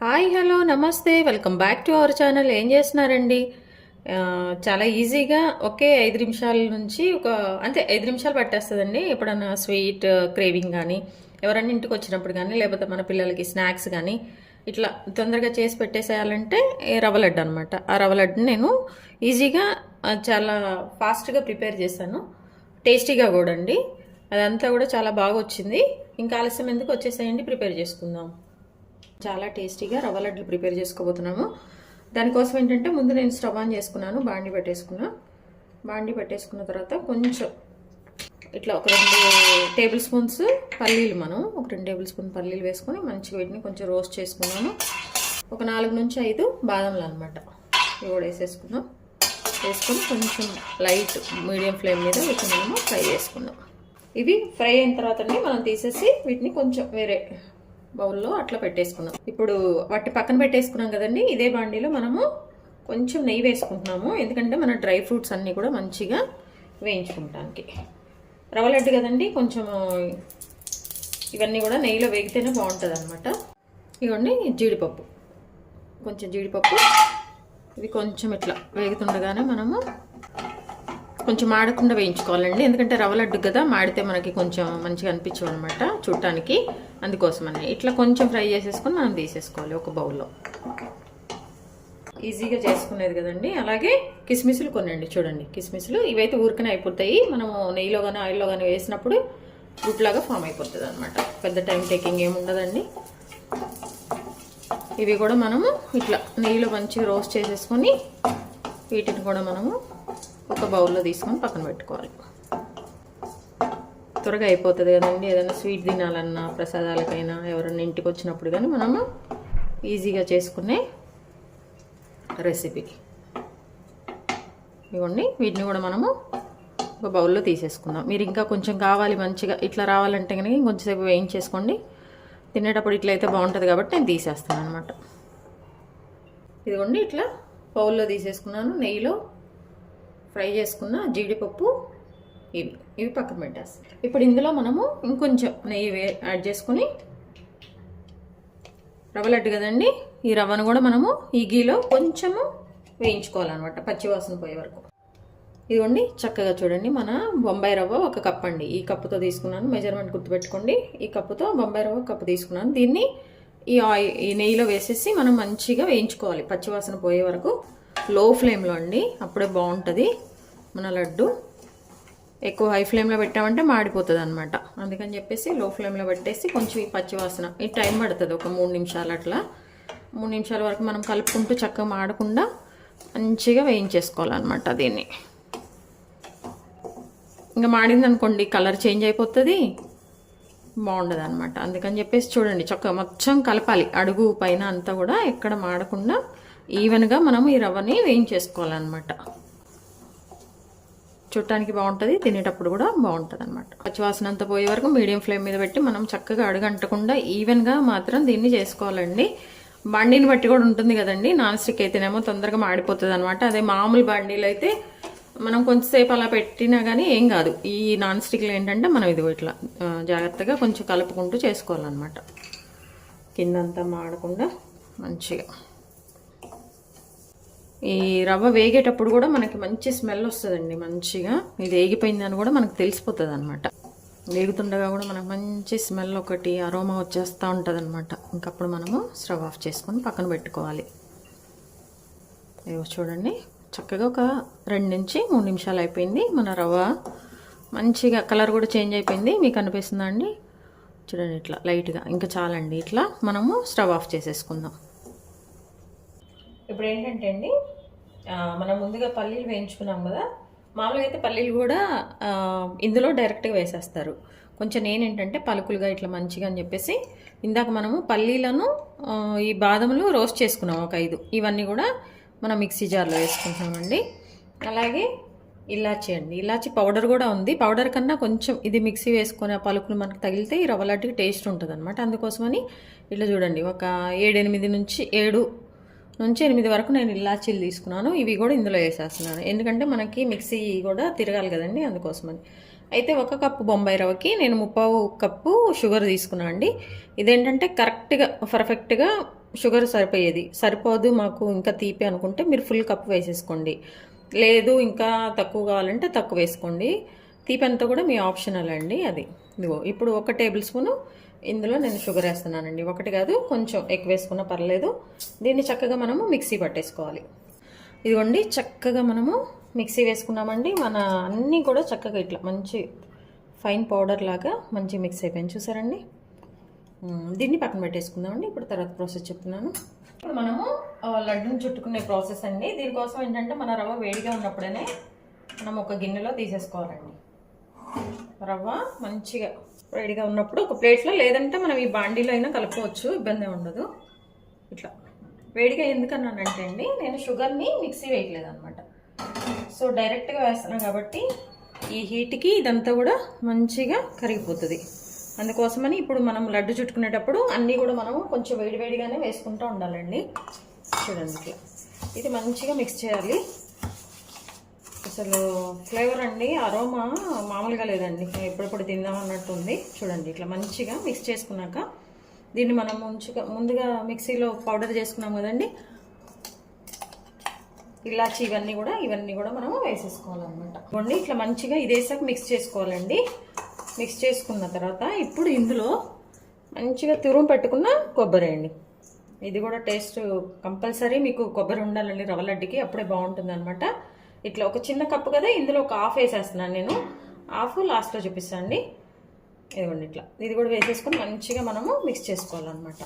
Hi hello నమస్తే welcome back to our channel. ఏం చేస్తున్నారండి? చాలా ఈజీగా ఒకే 5 నిమిషాల నుంచి అంతే 5 నిమిషాలు పట్టేస్తుందండి. ఎప్పుడన్నా స్వీట్ క్రేవింగ్ కానీ, ఎవరన్నా ఇంటికి వచ్చినప్పుడు కానీ, లేకపోతే మన పిల్లలకి స్నాక్స్ కానీ ఇట్లా తొందరగా చేసి పెట్టేసేయాలంటే రవ్వ లడ్డు అనమాట. ఆ రవ్వ లడ్డుని నేను ఈజీగా చాలా ఫాస్ట్గా ప్రిపేర్ చేశాను. టేస్టీగా కూడా అండి. అదంతా కూడా చాలా బాగా వచ్చింది. ఇంకా ఆలస్యం ఎందుకు, వచ్చేసేయండి, ప్రిపేర్ చేసుకుందాం. చాలా టేస్టీగా రవ్వ లడ్డులు ప్రిపేర్ చేసుకోబోతున్నాము. దానికోసం ఏంటంటే ముందు నేను స్టవ్ ఆన్ చేసుకున్నాను, బాండి పెట్టేసుకున్న తర్వాత కొంచెం ఇట్లా ఒక 2 టేబుల్ స్పూన్స్ పల్లీలు, ఒక 2 టేబుల్ స్పూన్ పల్లీలు వేసుకొని మంచిగా వీటిని కొంచెం రోస్ట్ చేసుకున్నాను. ఒక 4 నుంచి 5 బాదంలు అనమాట, ఇవి కూడా వేసుకొని కొంచెం లైట్ మీడియం ఫ్లేమ్ మీద వీటిని మనము ఫ్రై చేసుకుందాం. ఇవి ఫ్రై అయిన తర్వాత మనం తీసేసి వీటిని కొంచెం వేరే బౌల్లో అట్లా పెట్టేసుకున్నాం. ఇప్పుడు వాటి పక్కన పెట్టేసుకున్నాం కదండి. ఇదే బాండీలో మనము కొంచెం నెయ్యి వేసుకుంటున్నాము, ఎందుకంటే మన డ్రై ఫ్రూట్స్ అన్నీ కూడా మంచిగా వేయించుకుంటానికి. రవ్వ లడ్డు కదండి, కొంచెం ఇవన్నీ కూడా నెయ్యిలో వేగితేనే బాగుంటుంది అనమాట. ఇవ్వండి జీడిపప్పు, ఇది కొంచెం ఇట్లా వేగుతుండగానే మనము కొంచెం మాడకుండా వేయించుకోవాలండి, ఎందుకంటే రవ్వ లడ్డు కదా, మాడితే మనకి కొంచెం మంచిగా అనిపించవు అనమాట చూడటానికి. అందుకోసమని ఇట్లా కొంచెం ఫ్రై చేసేసుకొని మనం తీసేసుకోవాలి ఒక బౌల్లో. ఈజీగా చేసుకునేది కదండి. అలాగే కిస్మిస్లు కొనండి, చూడండి కిస్మిస్లు ఇవైతే ఊరికనే అయిపోతాయి. మనము నెయ్యిలో కానీ ఆయిల్లో కానీ వేసినప్పుడు గుట్లాగా ఫామ్ అయిపోతుంది అనమాట. పెద్ద టైం టేకింగ్ ఏముండదండి. ఇవి కూడా మనము ఇట్లా నెయ్యిలో మంచిగా రోస్ట్ చేసేసుకొని వీటిని కూడా మనము ఒక బౌల్లో తీసుకొని పక్కన పెట్టుకోవాలి. త్వరగా అయిపోతుంది కదండి. ఏదైనా స్వీట్ తినాలన్నా, ప్రసాదాలకైనా, ఎవరైనా ఇంటికి వచ్చినప్పుడు కానీ మనము ఈజీగా చేసుకునే రెసిపీ. ఇవ్వండి, వీటిని కూడా మనము ఒక బౌల్లో తీసేసుకుందాం. మీరు ఇంకా కొంచెం కావాలి మంచిగా ఇట్లా రావాలంటే కనుక ఇంకొంచెంసేపు వేయించేసుకోండి. తినేటప్పుడు ఇట్లా అయితే బాగుంటుంది కాబట్టి నేను తీసేస్తాను అనమాట. ఇదిగోండి ఇట్లా బౌల్లో తీసేసుకున్నాను. నెయ్యిలో ఫ్రై చేసుకున్న జీడిపప్పు ఇవి పక్కన పెట్టేస్తాం. ఇప్పుడు ఇందులో మనము ఇంకొంచెం నెయ్యి యాడ్ చేసుకుని, రవ్వ లడ్డు కదండి, ఈ రవ్వను కూడా మనము ఈ గీలో కొంచెము వేయించుకోవాలన్నమాట, పచ్చివాసన పోయే వరకు. ఇదిగోండి చక్కగా చూడండి, మన బొంబాయి రవ్వ 1 కప్ అండి. ఈ కప్పుతో తీసుకున్నాను, మెజర్మెంట్ గుర్తుపెట్టుకోండి. ఈ కప్పుతో బొంబాయి రవ్వ 1 కప్పు తీసుకున్నాను. దీన్ని ఈ నెయ్యిలో వేసేసి మనం మంచిగా వేయించుకోవాలి, పచ్చివాసన పోయే వరకు. లో ఫ్లేమ్లో అండి, అప్పుడే బాగుంటుంది మన లడ్డు. ఎక్కువ హై ఫ్లేమ్లో పెట్టామంటే మాడిపోతుంది అనమాట. అందుకని చెప్పేసి లో ఫ్లేమ్లో పెట్టేసి కొంచెం ఈ పచ్చివాసన ఈ టైం పడుతుంది, ఒక 3 నిమిషాలు అట్లా. 3 నిమిషాల వరకు మనం కలుపుకుంటూ చక్కగా మాడకుండా మంచిగా వేయించేసుకోవాలన్నమాట. దీన్ని ఇంకా మాడింది అనుకోండి కలర్ చేంజ్ అయిపోతుంది, బాగుండదు అనమాట. అందుకని చెప్పేసి చూడండి చక్కగా మొత్తం కలపాలి, అడుగు పైన అంతా కూడా ఎక్కడ మాడకుండా ఈవెన్గా మనం ఈ రవ్వని వేయించేసుకోవాలన్నమాట. చూడటానికి బాగుంటుంది, తినేటప్పుడు కూడా బాగుంటుంది అనమాట. పచ్చివాసన అంతా పోయే వరకు మీడియం ఫ్లేమ్ మీద పెట్టి మనం చక్కగా అడుగంటకుండా ఈవెన్గా మాత్రం దీన్ని చేసుకోవాలండి. బండిని బట్టి కూడా ఉంటుంది కదండి. నాన్ స్టిక్ అయితేనేమో తొందరగా మాడిపోతుంది అనమాట. అదే మామూలు బండీలు అయితే మనం కొంచెంసేపు అలా పెట్టినా కానీ ఏం కాదు. ఈ నాన్ స్టిక్లో ఏంటంటే మనం ఇది ఇట్లా జాగ్రత్తగా కొంచెం కలుపుకుంటూ చేసుకోవాలన్నమాట, కిందంతా మాడకుండా మంచిగా. ఈ రవ్వ వేగేటప్పుడు కూడా మనకి మంచి స్మెల్ వస్తుందండి, మంచిగా ఇది వేగిపోయిందని కూడా మనకు తెలిసిపోతుంది అనమాట. వేగుతుండగా కూడా మనకు మంచి స్మెల్, ఒకటి అరోమా వచ్చేస్తూ ఉంటుంది అనమాట. ఇంకప్పుడు మనము స్టవ్ ఆఫ్ చేసుకొని పక్కన పెట్టుకోవాలి. చూడండి చక్కగా ఒక 2 నుంచి 3 నిమిషాలు అయిపోయింది. మన రవ్వ మంచిగా కలర్ కూడా చేంజ్ అయిపోయింది, మీకు అనిపిస్తుందా అండి? చూడండి ఇట్లా లైట్గా, ఇంకా చాలండి. ఇట్లా మనము స్టవ్ ఆఫ్ చేసేసుకుందాం. ఇప్పుడు ఏంటంటే అండి, మనం ముందుగా పల్లీలు వేయించుకున్నాం కదా, మామూలుగా అయితే పల్లీలు కూడా ఇందులో డైరెక్ట్గా వేసేస్తారు. కొంచెం నేనేంటంటే పలుకులుగా ఇట్లా మంచిగా అని చెప్పేసి ఇందాక మనము పల్లీలను ఈ బాదములు రోస్ట్ చేసుకున్నాం ఒక 5, ఇవన్నీ కూడా మనం మిక్సీ జార్లో వేసుకుంటామండి. అలాగే ఇలాచీ అండి, ఇలాచీ పౌడర్ కూడా ఉంది. పౌడర్ కన్నా కొంచెం ఇది మిక్సీ వేసుకొని ఆ పలుకులు మనకు తగిలితే ఈ రవ్వ లడ్డుకి టేస్ట్ ఉంటుంది అనమాట. అందుకోసమని ఇట్లా చూడండి ఒక 7 నుంచి 8 వరకు నేను ఇలాచీలు తీసుకున్నాను. ఇవి కూడా ఇందులో వేసేస్తున్నాను, ఎందుకంటే మనకి మిక్సీ కూడా తిరగాలి కదండి, అందుకోసమని. అయితే 1 కప్పు బొంబాయి రవ్వకి నేను 3/4 కప్పు షుగర్ తీసుకున్నాను అండి. ఇదేంటంటే కరెక్ట్గా పర్ఫెక్ట్గా షుగర్ సరిపోయేది. సరిపోదు మాకు ఇంకా తీపి అనుకుంటే మీరు ఫుల్ కప్ వేసేసుకోండి. లేదు ఇంకా తక్కువ కావాలంటే తక్కువ వేసుకోండి. తీపి అంతా కూడా మీ ఆప్షనల్ అండి. అది ఇదిగో ఇప్పుడు 1 టేబుల్ స్పూను ఇందులో నేను షుగర్ వేస్తున్నానండి. 1 కాదు, కొంచెం ఎక్కువ వేసుకున్నా పర్లేదు. దీన్ని చక్కగా మనము మిక్సీ పట్టేసుకోవాలి. ఇదిగోండి చక్కగా మనము మిక్సీ వేసుకున్నామండి. మన అన్నీ కూడా చక్కగా ఇట్లా మంచి ఫైన్ పౌడర్ లాగా మంచి మిక్స్ అయిపోయింది, చూసారండి. దీన్ని పక్కన పెట్టేసుకుందామండి. ఇప్పుడు తర్వాత ప్రాసెస్ చెప్తున్నాను. ఇప్పుడు మనము లడ్డుని చుట్టుకునే ప్రాసెస్ అండి. దీనికోసం ఏంటంటే మన రవ్వ వేడిగా ఉన్నప్పుడనే మనం ఒక గిన్నెలో తీసేసుకోవాలండి. రవ్వ మంచిగా వేడిగా ఉన్నప్పుడు ఒక ప్లేట్లో, లేదంటే మనం ఈ బాండీలో అయినా కలుపుకోవచ్చు, ఇబ్బంది ఉండదు. ఇట్లా వేడిగా ఎందుకన్నానంటే అండి, నేను షుగర్ని మిక్సీ వేయట్లేదు అనమాట. సో డైరెక్ట్గా వేస్తున్నాను కాబట్టి ఈ హీట్కి ఇదంతా కూడా మంచిగా కరిగిపోతుంది. అందుకోసమని ఇప్పుడు మనం లడ్డు చుట్టుకునేటప్పుడు అన్నీ కూడా మనము కొంచెం వేడివేడిగానే వేసుకుంటూ ఉండాలండి. చూడండి ఇట్లా ఇది మంచిగా మిక్స్ చేయాలి. అసలు ఫ్లేవర్ అండి, అరోమా మామూలుగా లేదండి, ఎప్పుడెప్పుడు తిందామన్నట్టు ఉంది. చూడండి ఇట్లా మంచిగా మిక్స్ చేసుకున్నాక దీన్ని మనం ముందుగా మిక్సీలో పౌడర్ చేసుకున్నాం కదండి, ఇలాచి ఇవన్నీ కూడా మనం వేసేసుకోవాలన్నమాట. ఇవ్వండి ఇట్లా మంచిగా ఇదేసాక మిక్స్ చేసుకోవాలండి. మిక్స్ చేసుకున్న తర్వాత ఇప్పుడు ఇందులో మంచిగా తురుము పెట్టుకున్న కొబ్బరి అండి. ఇది కూడా టేస్ట్ కంపల్సరీ మీకు కొబ్బరి ఉండాలండి రవ్వ లడ్డుకి, అప్పుడే బాగుంటుంది అనమాట. ఇట్లా ఒక చిన్న కప్పు కదా, ఇందులో ఒక హాఫ్ వేసేస్తున్నాను నేను. హాఫ్ లాస్ట్లో చూపిస్తాను అండి. ఇదిగోండి ఇట్లా ఇది కూడా వేసేసుకొని మంచిగా మనము మిక్స్ చేసుకోవాలన్నమాట.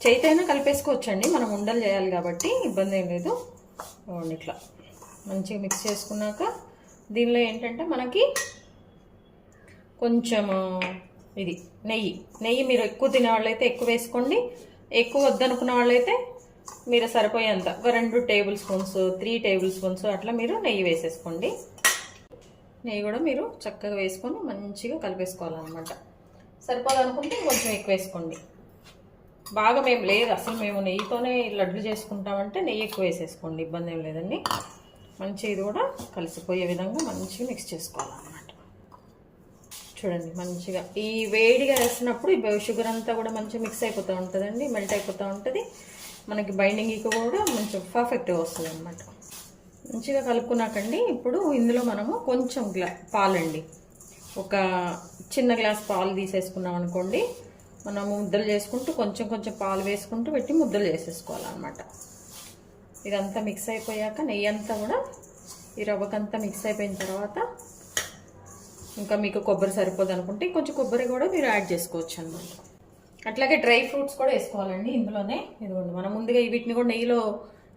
చేతితోనే కలిపేసుకోవచ్చండి, మనం ఉండలు చేయాలి కాబట్టి ఇబ్బంది ఏం లేదు. ఇట్లా మంచిగా మిక్స్ చేసుకున్నాక దీనిలో ఏంటంటే మనకి కొంచెం ఇది నెయ్యి మీరు ఎక్కువ తినే వాళ్ళైతే ఎక్కువ వేసుకోండి, ఎక్కువ వద్దనుకున్న వాళ్ళైతే మీరు సరిపోయేంత ఒక 2 టేబుల్ స్పూన్స్ 3 టేబుల్ స్పూన్స్ అట్లా మీరు నెయ్యి వేసేసుకోండి. నెయ్యి కూడా మీరు చక్కగా వేసుకొని మంచిగా కలిపేసుకోవాలన్నమాట. సరిపోదనుకుంటే కొంచెం ఎక్కువ వేసుకోండి. బాగా మేము లేదు అసలు మేము నెయ్యితోనే లడ్లు చేసుకుంటామంటే నెయ్యి ఎక్కువ వేసేసుకోండి, ఇబ్బంది ఏం లేదండి. మంచిగా ఇది కూడా కలిసిపోయే విధంగా మంచిగా మిక్స్ చేసుకోవాలన్నమాట. చూడండి మంచిగా ఈ వేడిగా వేసినప్పుడు ఈ షుగర్ అంతా కూడా మంచిగా మిక్స్ అయిపోతూ ఉంటుందండి, మెల్ట్ అయిపోతూ ఉంటుంది. మనకి బైండింగ్ కూడా మంచిగా పర్ఫెక్ట్గా వస్తుంది అన్నమాట. మంచిగా కలుపుకున్నాకండి ఇప్పుడు ఇందులో మనము కొంచెం పాలండి, ఒక చిన్న గ్లాస్ పాలు తీసేసుకున్నాం అనుకోండి, మనము ముద్దలు చేసుకుంటూ కొంచెం కొంచెం పాలు వేసుకుంటూ పెట్టి ముద్దలు చేసేసుకోవాలన్నమాట. ఇదంతా మిక్స్ అయిపోయాక నెయ్యి అంతా కూడా ఈ రవ్వకంతా మిక్స్ అయిపోయిన తర్వాత ఇంకా మీకు కొబ్బరి సరిపోదు అనుకుంటే కొంచెం కొబ్బరి కూడా మీరు యాడ్ చేసుకోవచ్చు అన్నమాట. అట్లాగే డ్రై ఫ్రూట్స్ కూడా వేసుకోవాలండి ఇందులోనే. ఇదిగోండి మనం ముందుగా వీటిని కూడా నెయ్యిలో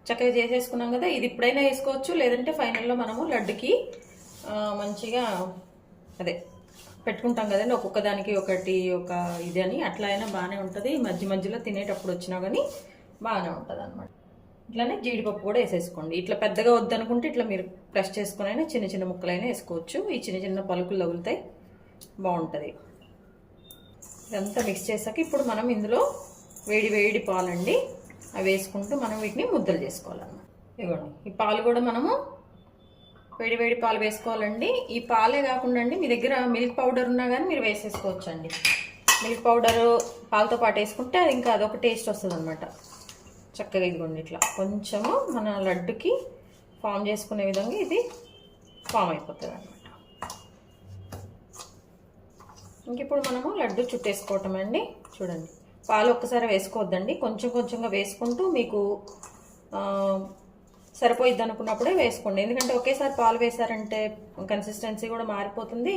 చక్కగా చేసేసుకున్నాం కదా, ఇది ఇప్పుడైనా వేసుకోవచ్చు, లేదంటే ఫైనల్లో మనము లడ్డుకి మంచిగా అదే పెట్టుకుంటాం కదండి, ఒక్కొక్క దానికి ఒకటి ఒక ఇది అని, అట్లా అయినా బాగానే ఉంటుంది. మధ్య మధ్యలో తినేటప్పుడు వచ్చినా కానీ బాగానే ఉంటుంది అనమాట. ఇట్లానే జీడిపప్పు కూడా వేసేసుకోండి. ఇట్లా పెద్దగా వద్దనుకుంటే ఇట్లా మీరు ప్రెస్ చేసుకుని అయినా చిన్న చిన్న ముక్కలైనా వేసుకోవచ్చు. ఈ చిన్న చిన్న పలుకులు తగులుతాయి, బాగుంటుంది. ఇదంతా మిక్స్ చేసాక ఇప్పుడు మనం ఇందులో వేడి వేడి పాలండి అవి వేసుకుంటూ మనం వీటిని ముద్దలు చేసుకోవాలన్నమాట. ఇవ్వండి ఈ పాలు కూడా మనము వేడి వేడి పాలు వేసుకోవాలండి. ఈ పాలే కాకుండా అండి మీ దగ్గర మిల్క్ పౌడర్ ఉన్నా కానీ మీరు వేసేసుకోవచ్చు అండి. మిల్క్ పౌడరు పాలతో పాటు వేసుకుంటే అది ఇంకా అదొక టేస్ట్ వస్తుంది అనమాట. చక్కగా ఇదిగోండి ఇట్లా కొంచెము మన లడ్డుకి ఫామ్ చేసుకునే విధంగా ఇది ఫామ్ అయిపోతుంది అనమాట. ఇంక ఇప్పుడు మనము లడ్డు చుట్టేసుకోవటం అండి. చూడండి పాలు ఒక్కసారి వేసుకోవద్దండి, కొంచెం కొంచెంగా వేసుకుంటూ మీకు సరిపోయిద్ది అనుకున్నప్పుడే వేసుకోండి. ఎందుకంటే ఒకేసారి పాలు వేసారంటే కన్సిస్టెన్సీ కూడా మారిపోతుంది.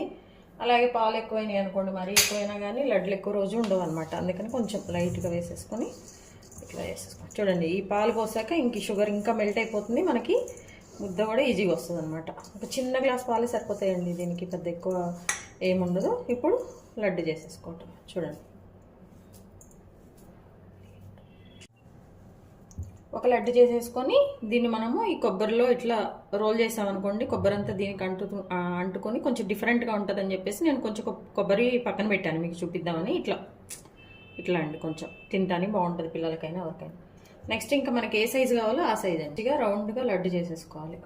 అలాగే పాలు ఎక్కువైనాయి అనుకోండి, మరీ ఎక్కువైనా కానీ లడ్లు ఎక్కువ రోజు ఉండవు అనమాట. అందుకని కొంచెం లైట్గా వేసేసుకొని ఇట్లా వేసేసుకోండి. చూడండి ఈ పాలు పోసాక ఇంక షుగర్ ఇంకా మెల్ట్ అయిపోతుంది, మనకి ముద్ద కూడా ఈజీగా వస్తుంది అనమాట. ఒక చిన్న గ్లాస్ పాలు సరిపోతాయండి, దీనికి పెద్ద ఎక్కువ ఏముండదు. ఇప్పుడు లడ్డు చేసేసుకోవటం. చూడండి ఒక లడ్డు చేసేసుకొని దీన్ని మనము ఈ కొబ్బరిలో ఇట్లా రోల్ చేసామనుకోండి, కొబ్బరి అంతా దీనికి అంటుకొని కొంచెం డిఫరెంట్గా ఉంటుందని చెప్పేసి నేను కొంచెం కొబ్బరి పక్కన పెట్టాను మీకు చూపిద్దామని. ఇట్లా అండి కొంచెం తింటానికి బాగుంటుంది పిల్లలకైనా ఎవరికైనా. నెక్స్ట్ ఇంకా మనకి ఏ సైజు కావాలో ఆ సైజ్ అండి రౌండ్గా లడ్డు చేసేసుకోవాలి.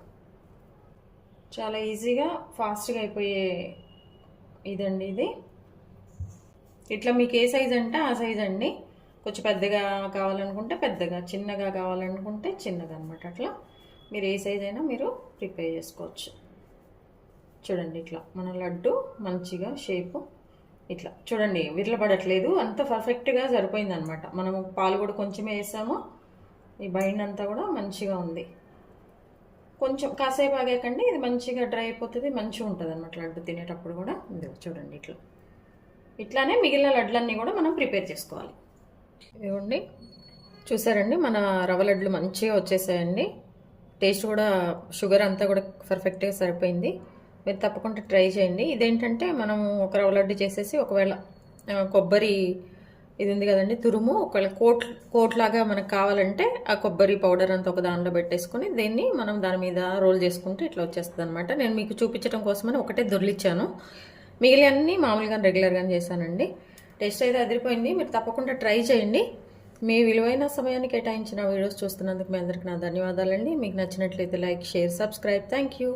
చాలా ఈజీగా ఫాస్ట్గా అయిపోయే ఇదండి ఇది. ఇట్లా మీకు ఏ సైజ్ అంటే ఆ సైజ్ అండి. కొంచెం పెద్దగా కావాలనుకుంటే పెద్దగా, చిన్నగా కావాలనుకుంటే చిన్నగా అనమాట. అట్లా మీరు ఏ సైజ్ అయినా మీరు ప్రిపేర్ చేసుకోవచ్చు. చూడండి ఇట్లా మన లడ్డు మంచిగా షేపు ఇట్లా చూడండి విరలపడట్లేదు, అంత పర్ఫెక్ట్గా సరిపోయింది అనమాట. మనము పాలు కూడా కొంచెమే వేసాము, ఈ బైండ్ అంతా కూడా మంచిగా ఉంది. కొంచెం కాసేపు ఆగాకండి ఇది మంచిగా డ్రై అయిపోతుంది, మంచిగా ఉంటుంది అనమాట లడ్డు తినేటప్పుడు కూడా. చూడండి ఇట్లా ఇట్లానే మిగిలిన లడ్లన్నీ కూడా మనం ప్రిపేర్ చేసుకోవాలి. ఇవ్వండి చూసారండి మన రవ్వ లడ్లు మంచిగా వచ్చేసాయండి. టేస్ట్ కూడా షుగర్ అంతా కూడా పర్ఫెక్ట్గా సరిపోయింది. మీరు తప్పకుండా ట్రై చేయండి. ఇదేంటంటే మనం ఒక రవ్వ లడ్డు చేసేసి ఒకవేళ కొబ్బరి ఇది ఉంది కదండి తురుము, ఒకవేళ కోట్ లాగా మనకు కావాలంటే ఆ కొబ్బరి పౌడర్ అంతా ఒక దానిలో పెట్టేసుకొని దీన్ని మనం దాని మీద రోల్ చేసుకుంటే ఇట్లా వచ్చేస్తుంది అనమాట. నేను మీకు చూపించడం కోసమని ఒకటే దొర్లిచ్చాను, మిగిలినన్నీ మామూలుగా రెగ్యులర్గానే చేశానండి. టేస్ట్ అయితే అదిరిపోయింది. మీరు తప్పకుండా ట్రై చేయండి. మీ విలువైన సమయాన్ని కేటాయించిన వీడియోస్ చూస్తున్నందుకు మీ అందరికీ నా ధన్యవాదాలండి. మీకు నచ్చినట్లయితే like, share, subscribe. Thank you.